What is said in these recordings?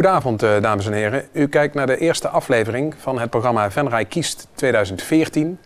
Goedenavond, dames en heren. U kijkt naar de eerste aflevering van het programma Venray Kiest 2014.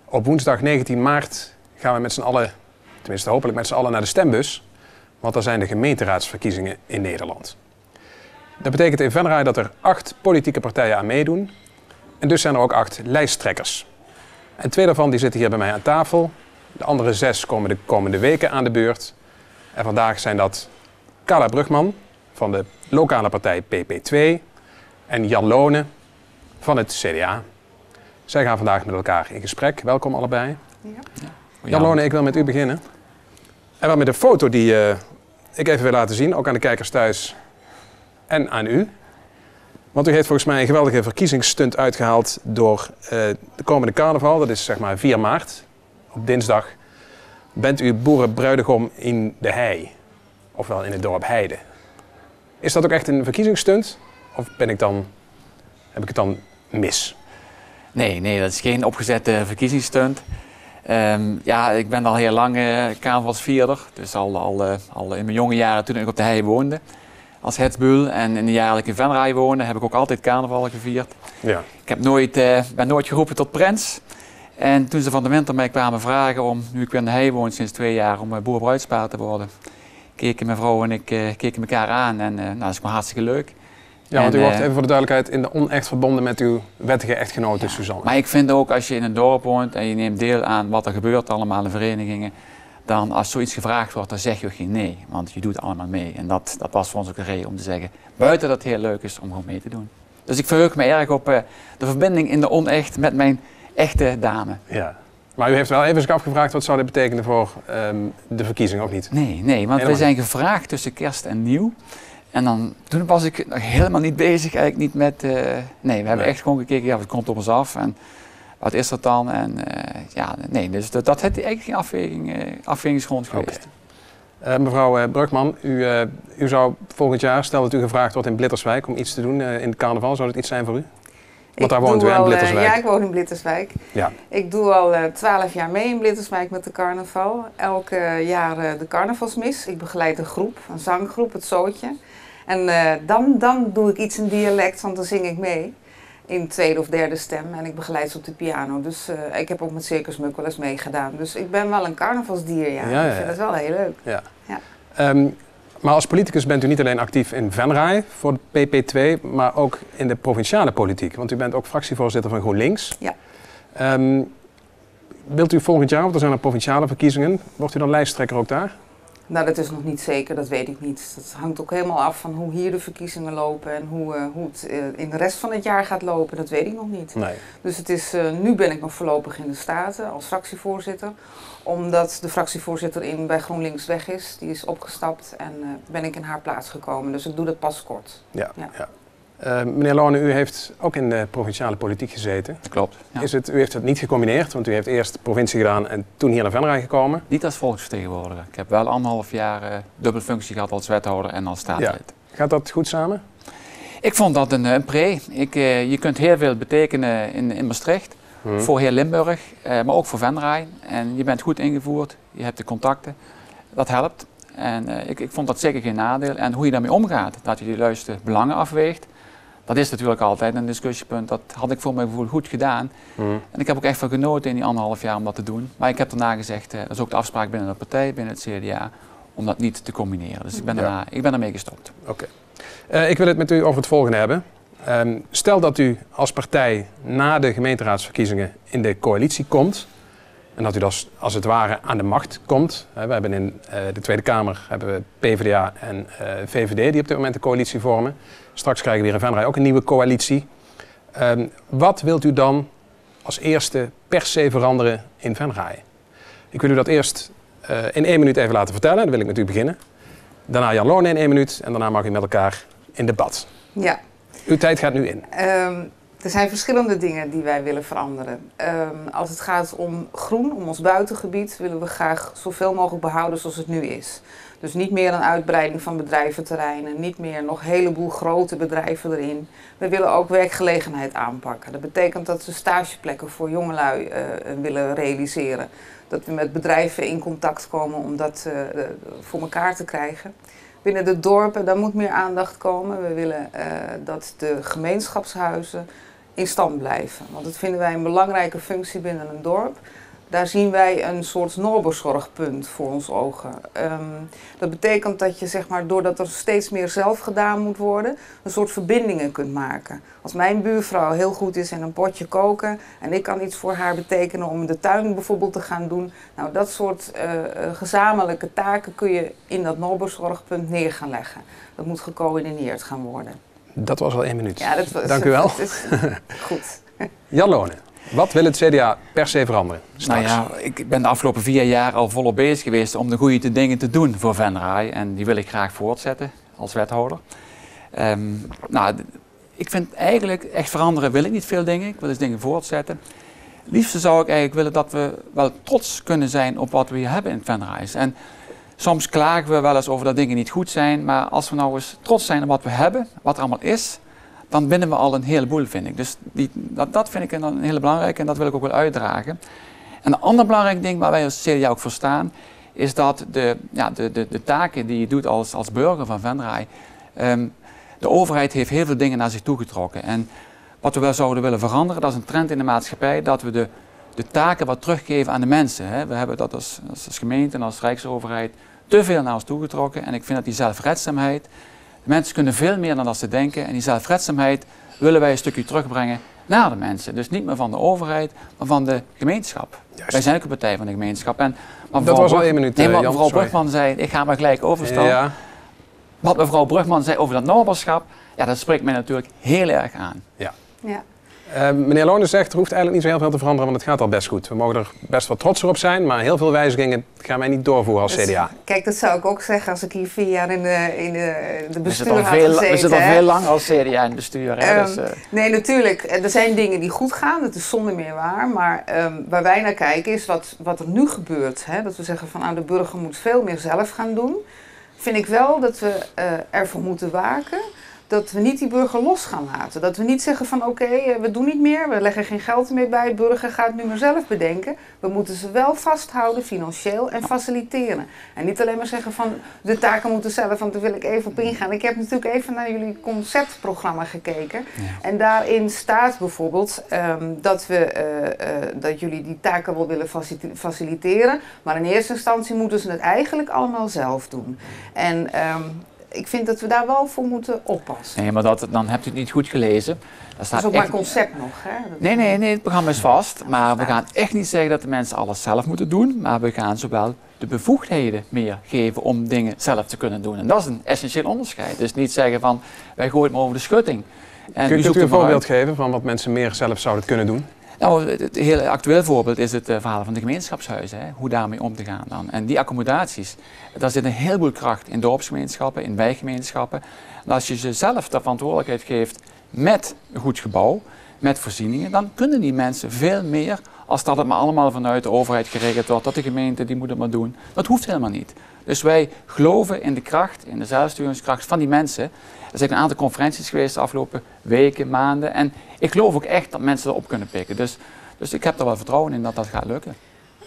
Op woensdag 19 maart gaan we met z'n allen, tenminste hopelijk met z'n allen, naar de stembus. Want er zijn de gemeenteraadsverkiezingen in Nederland. Dat betekent in Venray dat er 8 politieke partijen aan meedoen. En dus zijn er ook 8 lijsttrekkers. En 2 daarvan die zitten hier bij mij aan tafel. De andere 6 komen de komende weken aan de beurt. En vandaag zijn dat Carla Brugman van de lokale partij PP2 en Jan Lone van het CDA. Zij gaan vandaag met elkaar in gesprek. Welkom allebei. Ja. Jan Lone, ik wil met u beginnen. En wel met een foto die ik even wil laten zien, ook aan de kijkers thuis en aan u. Want u heeft volgens mij een geweldige verkiezingsstunt uitgehaald door de komende carnaval. Dat is zeg maar 4 maart. Op dinsdag bent u boerenbruidegom in de hei. Ofwel in het dorp Heide. Is dat ook echt een verkiezingsstunt? Of heb ik het dan mis? Nee, dat is geen opgezette verkiezingsstunt. Ja, ik ben al heel lang carnavalsvierder. Dus al in mijn jonge jaren toen ik op de hei woonde. Als Hetsbuul en in de jaren dat ik in Venray woonde, heb ik ook altijd carnaval gevierd. Ja. Ik heb ben nooit geroepen tot prins. En toen ze van de winter mij kwamen vragen om, nu ik weer in de hei woon sinds 2 jaar, om boerenbruidspaar te worden, keken mijn vrouw en ik keken elkaar aan en dat is gewoon hartstikke leuk. Ja, want u wordt even voor de duidelijkheid in de onecht verbonden met uw wettige echtgenote ja, Suzanne. Maar ik vind ook als je in een dorp woont en je neemt deel aan wat er gebeurt allemaal in verenigingen, dan als zoiets gevraagd wordt, dan zeg je ook geen nee, want je doet allemaal mee. En dat was voor ons ook een reden om te zeggen, buiten dat het heel leuk is om gewoon mee te doen. Dus ik verheug me erg op de verbinding in de onecht met mijn echte dame. Ja. Maar u heeft wel even afgevraagd wat zou dit betekenen voor de verkiezing, of niet? Nee, want we zijn gevraagd tussen kerst en nieuw. En toen was ik nog helemaal niet bezig, eigenlijk niet met... nee, we hebben echt gewoon gekeken, ja, wat komt op ons af en wat is dat dan? En dus dat heeft eigenlijk geen afwegingsgrond geweest. Okay. Mevrouw Brugman, u zou volgend jaar, stel dat u gevraagd wordt in Blitterswijk om iets te doen in het carnaval, zou dat iets zijn voor u? Want daar woont u in Blitterswijk. Ja, ik woon in Blitterswijk. Ja. Ik doe al 12 jaar mee in Blitterswijk met de carnaval. Elke jaar de carnavalsmis. Ik begeleid een groep, een zanggroep, het Zootje. En dan doe ik iets in dialect, want dan zing ik mee. In 2e of 3e stem en ik begeleid ze op de piano. Dus ik heb ook met Circus Muk wel eens meegedaan. Dus ik ben wel een carnavalsdier, ja. Ik vind het wel heel leuk. Ja. Ja. Maar als politicus bent u niet alleen actief in Venray voor de PP2, maar ook in de provinciale politiek. Want u bent ook fractievoorzitter van GroenLinks. Ja. Wilt u volgend jaar, want er zijn er provinciale verkiezingen, wordt u dan lijsttrekker ook daar? Nou, dat is nog niet zeker, dat weet ik niet. Dat hangt ook helemaal af van hoe hier de verkiezingen lopen en hoe het in de rest van het jaar gaat lopen. Dat weet ik nog niet. Nee. Dus het is, nu ben ik nog voorlopig in de Staten als fractievoorzitter. Omdat de fractievoorzitter bij GroenLinks weg is, die is opgestapt en ben ik in haar plaats gekomen. Dus ik doe dat pas kort. Ja. Meneer Lone, u heeft ook in de provinciale politiek gezeten. Dat klopt. Ja. U heeft het niet gecombineerd, want u heeft eerst provincie gedaan en toen hier naar Venray gekomen. Niet als volksvertegenwoordiger. Ik heb wel 1,5 jaar dubbele functie gehad als wethouder en als staatslid. Ja. Gaat dat goed samen? Ik vond dat een pre. Je kunt heel veel betekenen in Maastricht, voor heel Limburg, maar ook voor Venray. En je bent goed ingevoerd, je hebt de contacten, dat helpt. En ik vond dat zeker geen nadeel. En hoe je daarmee omgaat, dat je de juiste belangen afweegt, dat is natuurlijk altijd een discussiepunt. Dat had ik voor mijn gevoel goed gedaan. En ik heb ook echt van genoten in die 1,5 jaar om dat te doen. Maar ik heb daarna gezegd, dat is ook de afspraak binnen de partij, binnen het CDA, om dat niet te combineren. Dus ik ben ermee gestopt. Oké. Ik wil het met u over het volgende hebben. Stel dat u als partij na de gemeenteraadsverkiezingen in de coalitie komt. En dat u dus als het ware aan de macht komt. We hebben in de Tweede Kamer PvdA en VVD die op dit moment een coalitie vormen. Straks krijgen we hier in Venray ook een nieuwe coalitie. Wat wilt u dan als eerste per se veranderen in Venray? Ik wil u dat eerst in 1 minuut even laten vertellen. Dan wil ik met u beginnen. Daarna Jan Lone in 1 minuut. En daarna mag u met elkaar in debat. Ja. Uw tijd gaat nu in. Er zijn verschillende dingen die wij willen veranderen. Als het gaat om groen, om ons buitengebied, willen we graag zoveel mogelijk behouden zoals het nu is. Dus niet meer een uitbreiding van bedrijventerreinen, niet meer nog een heleboel grote bedrijven erin. We willen ook werkgelegenheid aanpakken. Dat betekent dat we stageplekken voor jongelui willen realiseren. Dat we met bedrijven in contact komen om dat voor elkaar te krijgen. binnen de dorpen, daar moet meer aandacht komen. We willen dat de gemeenschapshuizen in stand blijven. Want dat vinden wij een belangrijke functie binnen een dorp. Daar zien wij een soort noorbezorgpunt voor ons ogen. Dat betekent dat je, zeg maar, doordat er steeds meer zelf gedaan moet worden, een soort verbindingen kunt maken. Als mijn buurvrouw heel goed is in een potje koken en ik kan iets voor haar betekenen om de tuin bijvoorbeeld te gaan doen. Nou, dat soort gezamenlijke taken kun je in dat noorbezorgpunt neer gaan leggen. Dat moet gecoördineerd gaan worden. Dat was al 1 minuut. Ja, Dank u wel. Dat is goed. Jan Lonen, wat wil het CDA per se veranderen straks? Nou ja, ik ben de afgelopen 4 jaar al volop bezig geweest om de goede dingen te doen voor Venray. En die wil ik graag voortzetten als wethouder. Ik vind eigenlijk echt veranderen wil ik niet veel dingen. Ik wil dus dingen voortzetten. Liefst zou ik eigenlijk willen dat we wel trots kunnen zijn op wat we hier hebben in Venray. En soms klagen we wel eens over dat dingen niet goed zijn. Maar als we nou eens trots zijn op wat we hebben, wat er allemaal is, dan winnen we al een heleboel, vind ik. Dus dat vind ik een hele belangrijke en dat wil ik ook wel uitdragen. En een ander belangrijk ding waar wij als CDA ook voor staan, is dat de taken die je doet als burger van Venray, de overheid heeft heel veel dingen naar zich toe getrokken. En wat we wel zouden willen veranderen, dat is een trend in de maatschappij, dat we de taken wat teruggeven aan de mensen. Hè. We hebben dat als gemeente en als rijksoverheid te veel naar ons toegetrokken. En ik vind dat die zelfredzaamheid, de mensen kunnen veel meer dan dat ze denken. En die zelfredzaamheid willen wij een stukje terugbrengen naar de mensen. Dus niet meer van de overheid, maar van de gemeenschap. Juist. Wij zijn ook een partij van de gemeenschap. En dat was al 1 minuut, nee, wat Jan, mevrouw sorry. Brugman zei, ik ga maar gelijk overstaan. Ja. Wat mevrouw Brugman zei over dat noberschap, ja, dat spreekt mij natuurlijk heel erg aan. Ja. Ja. Meneer Lonen zegt, er hoeft eigenlijk niet zo heel veel te veranderen, want het gaat al best goed. We mogen er best wel trotser op zijn, maar heel veel wijzigingen gaan wij niet doorvoeren als CDA. Kijk, dat zou ik ook zeggen als ik hier 4 jaar in de bestuur had We gezeten. zitten al veel lang als CDA in het bestuur. Hè, Nee, natuurlijk. Er zijn dingen die goed gaan, dat is zonder meer waar. Maar waar wij naar kijken is wat er nu gebeurt. Hè? Dat we zeggen van de burger moet veel meer zelf gaan doen. Vind ik wel dat we ervoor moeten waken dat we niet die burger los gaan laten. Dat we niet zeggen van oké, we doen niet meer, we leggen geen geld meer bij, burger gaat het nu maar zelf bedenken. We moeten ze wel vasthouden financieel en faciliteren. En niet alleen maar zeggen van de taken moeten zelf, want daar wil ik even op ingaan. Ik heb natuurlijk even naar jullie conceptprogramma gekeken. Ja. En daarin staat bijvoorbeeld dat jullie die taken wel willen faciliteren. Maar in eerste instantie moeten ze het eigenlijk allemaal zelf doen. En ik vind dat we daar wel voor moeten oppassen. Nee, maar dan hebt u het niet goed gelezen. Dat is ook maar concept nog, hè? Nee, het programma is vast. Maar we gaan echt niet zeggen dat de mensen alles zelf moeten doen. Maar we gaan zowel de bevoegdheden meer geven om dingen zelf te kunnen doen. En dat is een essentieel onderscheid. Dus niet zeggen van, wij gooien het maar over de schutting. En Kunt u een voorbeeld geven van wat mensen meer zelf zouden kunnen doen? Nou, het hele actueel voorbeeld is het verhaal van de gemeenschapshuizen. Hè? Hoe daarmee om te gaan dan. En die accommodaties, daar zit een heleboel kracht in dorpsgemeenschappen, in wijkgemeenschappen. En als je ze zelf de verantwoordelijkheid geeft met een goed gebouw, met voorzieningen, dan kunnen die mensen veel meer als dat het maar allemaal vanuit de overheid geregeld wordt, dat de gemeente die moet het maar doen. Dat hoeft helemaal niet. Dus wij geloven in de kracht, in de zelfsturingskracht van die mensen. Er zijn een aantal conferenties geweest de afgelopen weken, maanden. En ik geloof ook echt dat mensen erop kunnen pikken. Dus ik heb er wel vertrouwen in dat dat gaat lukken.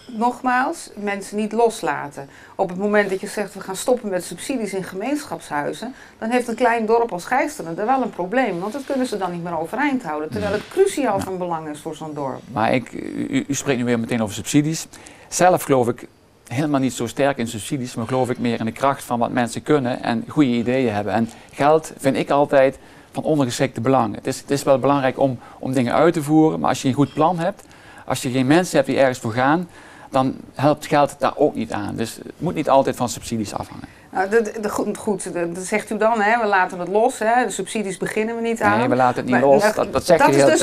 Nogmaals, mensen niet loslaten. Op het moment dat je zegt we gaan stoppen met subsidies in gemeenschapshuizen, dan heeft een klein dorp als Gijsteren er wel een probleem. Want dat kunnen ze dan niet meer overeind houden. Terwijl het cruciaal van belang is voor zo'n dorp. Maar u spreekt nu weer meteen over subsidies. Zelf geloof ik helemaal niet zo sterk in subsidies, maar geloof ik meer in de kracht van wat mensen kunnen en goede ideeën hebben. En geld vind ik altijd van ondergeschikte belang. Het is wel belangrijk om dingen uit te voeren, maar als je een goed plan hebt, als je geen mensen hebt die ergens voor gaan, dan helpt geld daar ook niet aan. Dus het moet niet altijd van subsidies afhangen. Nou, goed, dat zegt u dan, hè? We laten het los, hè? De subsidies beginnen we niet aan. Nee, we laten het niet los, dat zegt u heel is dus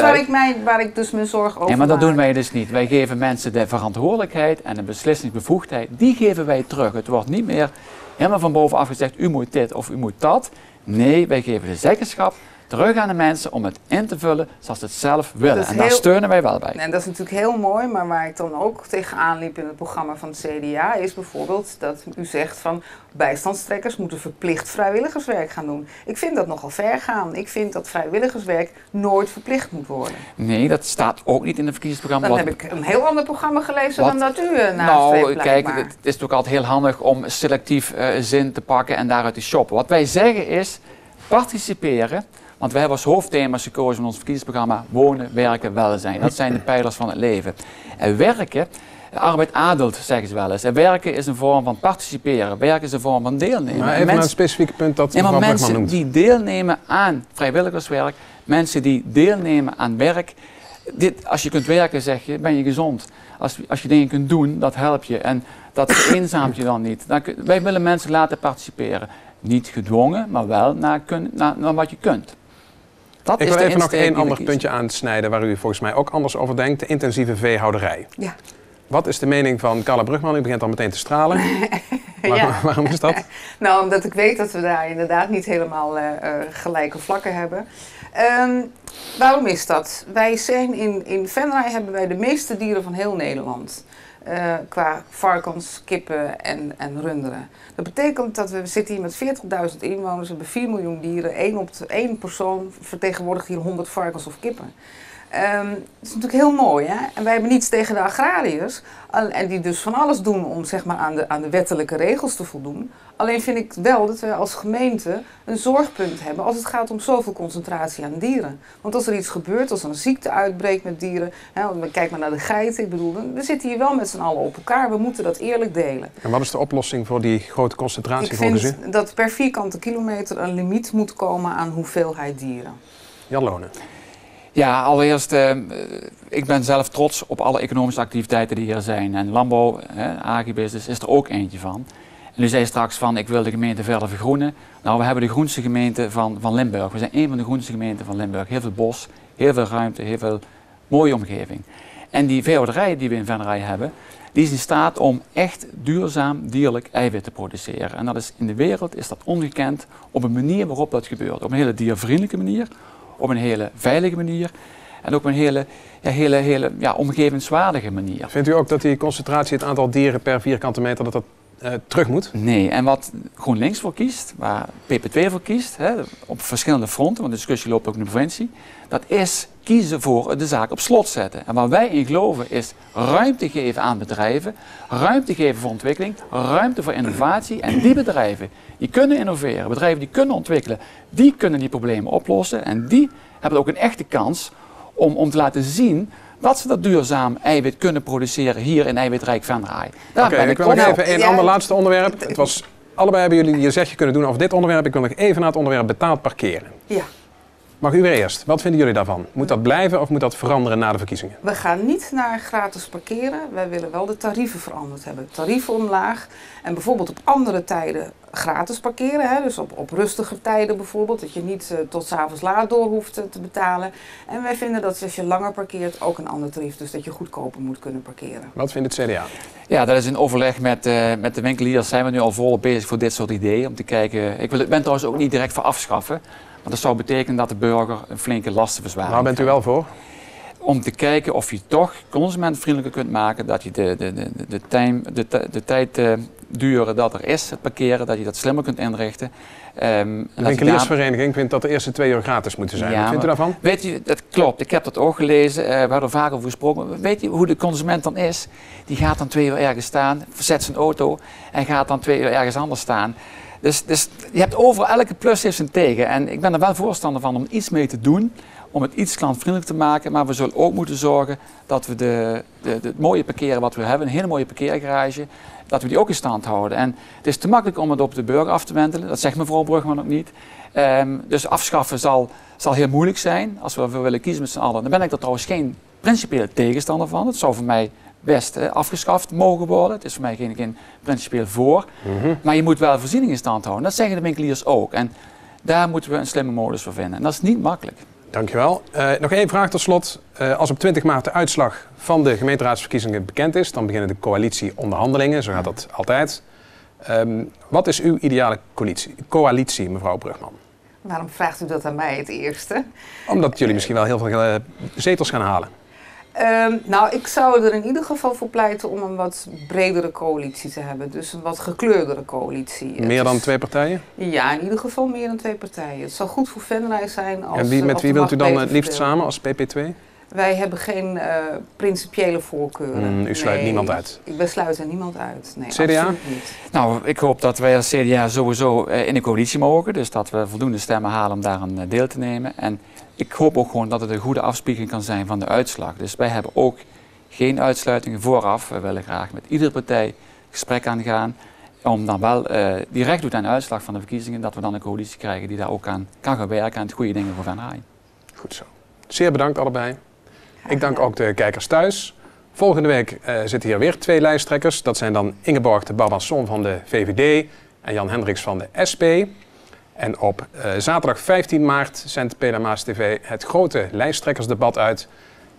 waar ik dus mijn zorg over maak. Nee, maar dat doen wij dus niet. Wij geven mensen de verantwoordelijkheid en de beslissingsbevoegdheid, die geven wij terug. Het wordt niet meer helemaal van bovenaf gezegd, u moet dit of u moet dat. Nee, wij geven de zeggenschap terug aan de mensen om het in te vullen zoals ze het zelf willen. En daar steunen wij wel bij. En dat is natuurlijk heel mooi, maar waar ik dan ook tegenaan liep in het programma van het CDA is bijvoorbeeld dat u zegt van bijstandstrekkers moeten verplicht vrijwilligerswerk gaan doen. Ik vind dat nogal ver gaan. Ik vind dat vrijwilligerswerk nooit verplicht moet worden. Nee, dat staat ook niet in het verkiezingsprogramma. Dan heb ik een heel ander programma gelezen dan dat u nastreeft. Kijk, het is natuurlijk altijd heel handig om selectief zin te pakken en daaruit te shoppen. Wat wij zeggen is participeren. Want wij hebben als hoofdthema's gekozen in ons verkiezingsprogramma wonen, werken, welzijn. Dat zijn de pijlers van het leven. En werken, arbeid adelt, zeggen ze wel eens. En werken is een vorm van participeren. Werken is een vorm van deelnemen. Maar even naar het specifieke punt dat mevrouw Brugman noemt. Mensen die deelnemen aan vrijwilligerswerk, mensen die deelnemen aan werk. Als je kunt werken, zeg je, ben je gezond. Als je dingen kunt doen, dat helpt je. En dat vereenzaamt je dan niet. Wij willen mensen laten participeren. Niet gedwongen, maar wel naar wat je kunt. Ik wil even nog één ander puntje aansnijden waar u volgens mij ook anders over denkt. De intensieve veehouderij. Ja. Wat is de mening van Carla Brugman? U begint al meteen te stralen. Waarom is dat? Nou, omdat ik weet dat we daar inderdaad niet helemaal gelijke vlakken hebben. Waarom is dat? Wij zijn in Venray hebben wij de meeste dieren van heel Nederland. Qua varkens, kippen en runderen. Dat betekent dat we zitten hier met 40.000 inwoners, we hebben 4 miljoen dieren. Één persoon vertegenwoordigt hier 100 varkens of kippen. Dat is natuurlijk heel mooi, hè? En wij hebben niets tegen de agrariërs. En die dus van alles doen om zeg maar, aan de wettelijke regels te voldoen. Alleen vind ik wel dat wij als gemeente een zorgpunt hebben als het gaat om zoveel concentratie aan dieren. Want als er iets gebeurt, als er een ziekte uitbreekt met dieren, hè, kijk maar naar de geiten, ik bedoel, we zitten hier wel met z'n allen op elkaar, we moeten dat eerlijk delen. En wat is de oplossing voor die grote concentratie volgens u? Ik vind dat per vierkante kilometer een limiet moet komen aan hoeveelheid dieren. Jan Lonen. Ja, allereerst, ik ben zelf trots op alle economische activiteiten die hier zijn. En landbouw, agribusiness, is er ook eentje van. En u zei straks van, ik wil de gemeente verder vergroenen. Nou, we hebben de groenste gemeente van Limburg. We zijn een van de groenste gemeenten van Limburg. Heel veel bos, heel veel ruimte, heel veel mooie omgeving. En die veehouderij die we in Venray hebben, die is in staat om echt duurzaam dierlijk eiwit te produceren. En dat is, in de wereld is dat ongekend op een manier waarop dat gebeurt. Op een hele diervriendelijke manier. Op een hele veilige manier en ook op een hele omgevingswaardige manier. Vindt u ook dat die concentratie, het aantal dieren per vierkante meter, dat terug moet? Nee, en wat GroenLinks voor kiest, waar PP2 voor kiest, op verschillende fronten, want de discussie loopt ook in de provincie, dat is kiezen voor de zaak op slot zetten. En waar wij in geloven is ruimte geven aan bedrijven, ruimte geven voor ontwikkeling, ruimte voor innovatie. En die bedrijven die kunnen innoveren, bedrijven die kunnen ontwikkelen, die kunnen die problemen oplossen. En die hebben ook een echte kans om te laten zien dat ze dat duurzaam eiwit kunnen produceren hier in eiwitrijk Venray. Oké, ik wil nog even een ander laatste onderwerp. Het was, allebei hebben jullie je zegje kunnen doen over dit onderwerp. Ik wil nog even naar het onderwerp betaald parkeren. Ja. Mag u weer eerst? Wat vinden jullie daarvan? Moet dat blijven of moet dat veranderen na de verkiezingen? We gaan niet naar gratis parkeren. Wij willen wel de tarieven veranderd hebben. Tarieven omlaag en bijvoorbeeld op andere tijden gratis parkeren. Hè? Dus op rustige tijden bijvoorbeeld. Dat je niet tot 's avonds laat door hoeft te betalen. En wij vinden dat als je langer parkeert ook een ander tarief. Dus dat je goedkoper moet kunnen parkeren. Wat vindt het CDA? Ja, dat is in overleg met de winkeliers. Zijn we nu al volop bezig voor dit soort ideeën. Om te kijken. Ik ben trouwens ook niet direct voor afschaffen. Want dat zou betekenen dat de burger een flinke lastenverzwaring Waar bent u wel voor? Om te kijken of je toch consumentvriendelijker kunt maken. Dat je de tijdduren dat er is, het parkeren, dat je dat slimmer kunt inrichten. De winkeliersvereniging vindt dat de eerste 2 uur gratis moeten zijn. Ja, wat vindt u daarvan? Weet je, dat klopt. Ik heb dat ook gelezen. We hebben er vaak over gesproken. Weet je hoe de consument dan is? Die gaat dan 2 uur ergens staan, verzet zijn auto en gaat dan 2 uur ergens anders staan. Dus je hebt overal, elke plus heeft zijn tegen. En ik ben er wel voorstander van om iets mee te doen, om het iets klantvriendelijk te maken. Maar we zullen ook moeten zorgen dat we het mooie parkeren wat we hebben, een hele mooie parkeergarage, dat we die ook in stand houden. En het is te makkelijk om het op de burger af te wentelen. Dat zegt mevrouw Brugman ook niet. Dus afschaffen zal heel moeilijk zijn als we ervoor willen kiezen met z'n allen. Dan ben ik er trouwens geen principiële tegenstander van. Het zou voor mij best afgeschaft mogen worden. Het is voor mij geen principieel voor. Maar je moet wel voorzieningen in stand houden. Dat zeggen de winkeliers ook. En daar moeten we een slimme modus voor vinden. En dat is niet makkelijk. Dankjewel. Nog één vraag tot slot. Als op 20 maart de uitslag van de gemeenteraadsverkiezingen bekend is, dan beginnen de coalitieonderhandelingen. Zo gaat dat altijd. Wat is uw ideale coalitie, mevrouw Brugman? Waarom vraagt u dat aan mij het eerste? Omdat jullie misschien wel heel veel zetels gaan halen. Nou, ik zou er in ieder geval voor pleiten om een wat bredere coalitie te hebben. Dus een wat gekleurdere coalitie. Meer dan 2 partijen? Ja, in ieder geval meer dan 2 partijen. Het zou goed voor Venray zijn als... En met wie wilt u dan het liefst samen als PP2? Wij hebben geen principiële voorkeuren. U sluit niemand uit? Ik sluit er niemand uit. Nee, CDA? absoluut niet. Nou, ik hoop dat wij als CDA sowieso in de coalitie mogen. Dus dat we voldoende stemmen halen om daar een deel te nemen. En ik hoop ook gewoon dat het een goede afspiegeling kan zijn van de uitslag. Dus wij hebben ook geen uitsluitingen vooraf. We willen graag met iedere partij gesprek aangaan. Om dan wel direct doet aan de uitslag van de verkiezingen, dat we dan een coalitie krijgen die daar ook aan kan gaan werken aan het goede dingen voor Venray. Goed zo. Zeer bedankt allebei. Ik dank ook de kijkers thuis. Volgende week zitten hier weer 2 lijsttrekkers. Dat zijn dan Ingeborg de Barbanson van de VVD en Jan Hendricks van de SP. En op zaterdag 15 maart zendt Pela Maas TV het grote lijsttrekkersdebat uit.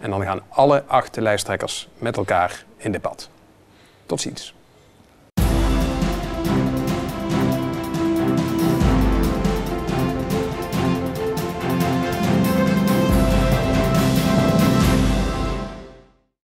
En dan gaan alle 8 lijsttrekkers met elkaar in debat. Tot ziens.